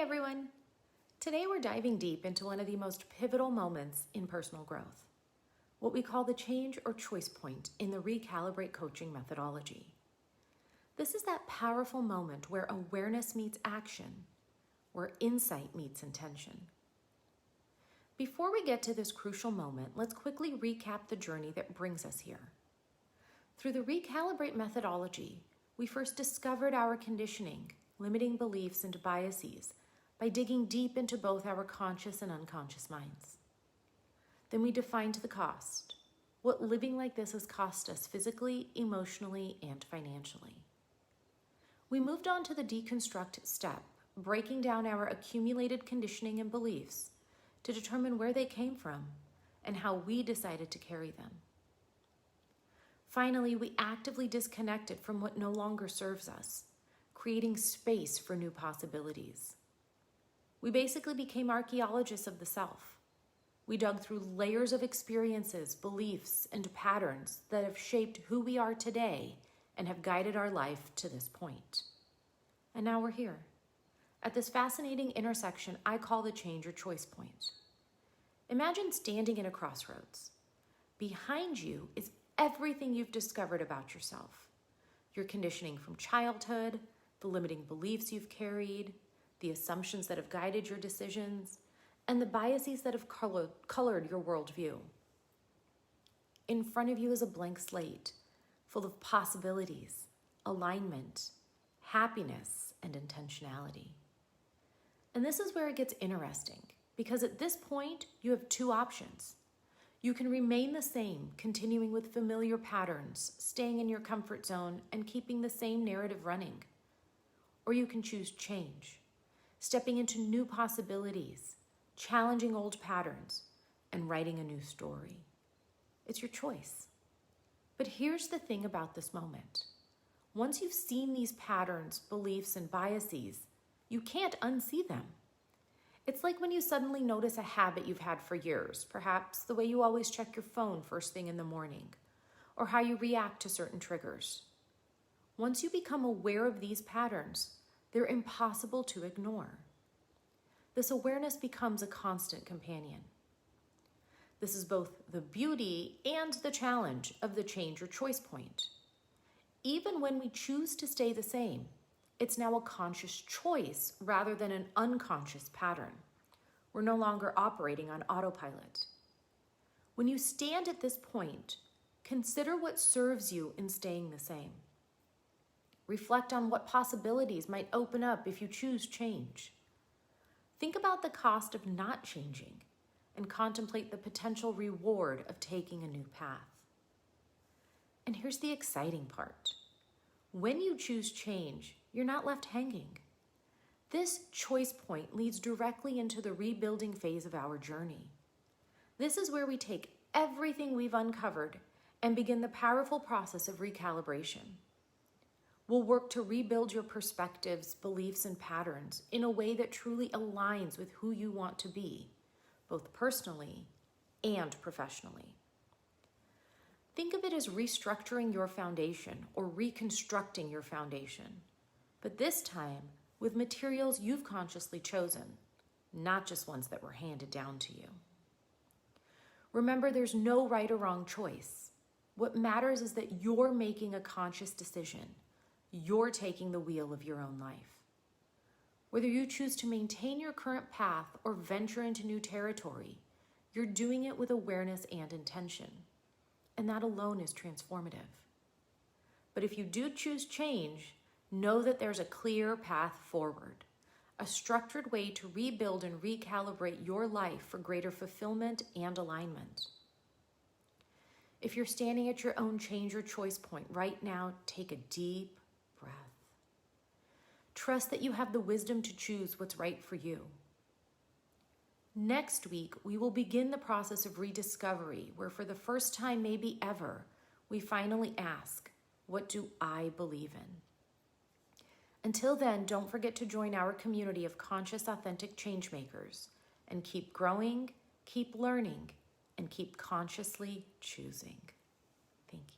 Hey everyone! Today we're diving deep into one of the most pivotal moments in personal growth, what we call the change or choice point in the Recalibrate coaching methodology. This is that powerful moment where awareness meets action, where insight meets intention. Before we get to this crucial moment, let's quickly recap the journey that brings us here. Through the Recalibrate methodology, we first discovered our conditioning, limiting beliefs and biases, by digging deep into both our conscious and unconscious minds. Then we defined the cost, what living like this has cost us physically, emotionally, and financially. We moved on to the deconstruct step, breaking down our accumulated conditioning and beliefs to determine where they came from and how we decided to carry them. Finally, we actively disconnected from what no longer serves us, creating space for new possibilities. We basically became archaeologists of the self. We dug through layers of experiences, beliefs, and patterns that have shaped who we are today and have guided our life to this point. And now we're here, at this fascinating intersection I call the change or choice point. Imagine standing in a crossroads. Behind you is everything you've discovered about yourself. Your conditioning from childhood, the limiting beliefs you've carried, the assumptions that have guided your decisions, and the biases that have colored your worldview. In front of you is a blank slate, full of possibilities, alignment, happiness, and intentionality. And this is where it gets interesting, because at this point, you have two options. You can remain the same, continuing with familiar patterns, staying in your comfort zone, and keeping the same narrative running. Or you can choose change, stepping into new possibilities, challenging old patterns, and writing a new story. It's your choice. But here's the thing about this moment. Once you've seen these patterns, beliefs, and biases, you can't unsee them. It's like when you suddenly notice a habit you've had for years, perhaps the way you always check your phone first thing in the morning, or how you react to certain triggers. Once you become aware of these patterns, they're impossible to ignore. This awareness becomes a constant companion. This is both the beauty and the challenge of the change or choice point. Even when we choose to stay the same, it's now a conscious choice rather than an unconscious pattern. We're no longer operating on autopilot. When you stand at this point, consider what serves you in staying the same. Reflect on what possibilities might open up if you choose change. Think about the cost of not changing and contemplate the potential reward of taking a new path. And here's the exciting part. When you choose change, you're not left hanging. This choice point leads directly into the rebuilding phase of our journey. This is where we take everything we've uncovered and begin the powerful process of recalibration. We'll work to rebuild your perspectives, beliefs, and patterns in a way that truly aligns with who you want to be, both personally and professionally. Think of it as restructuring your foundation or reconstructing your foundation, but this time with materials you've consciously chosen, not just ones that were handed down to you. Remember, there's no right or wrong choice. What matters is that you're making a conscious decision. You're taking the wheel of your own life. Whether you choose to maintain your current path or venture into new territory, you're doing it with awareness and intention. And that alone is transformative. But if you do choose change, know that there's a clear path forward, a structured way to rebuild and recalibrate your life for greater fulfillment and alignment. If you're standing at your own change or choice point right now, take a deep breath. Trust that you have the wisdom to choose what's right for you. Next week, we will begin the process of rediscovery, where for the first time, maybe ever, we finally ask, what do I believe in? Until then, don't forget to join our community of conscious, authentic change makers and keep growing, keep learning, and keep consciously choosing. Thank you.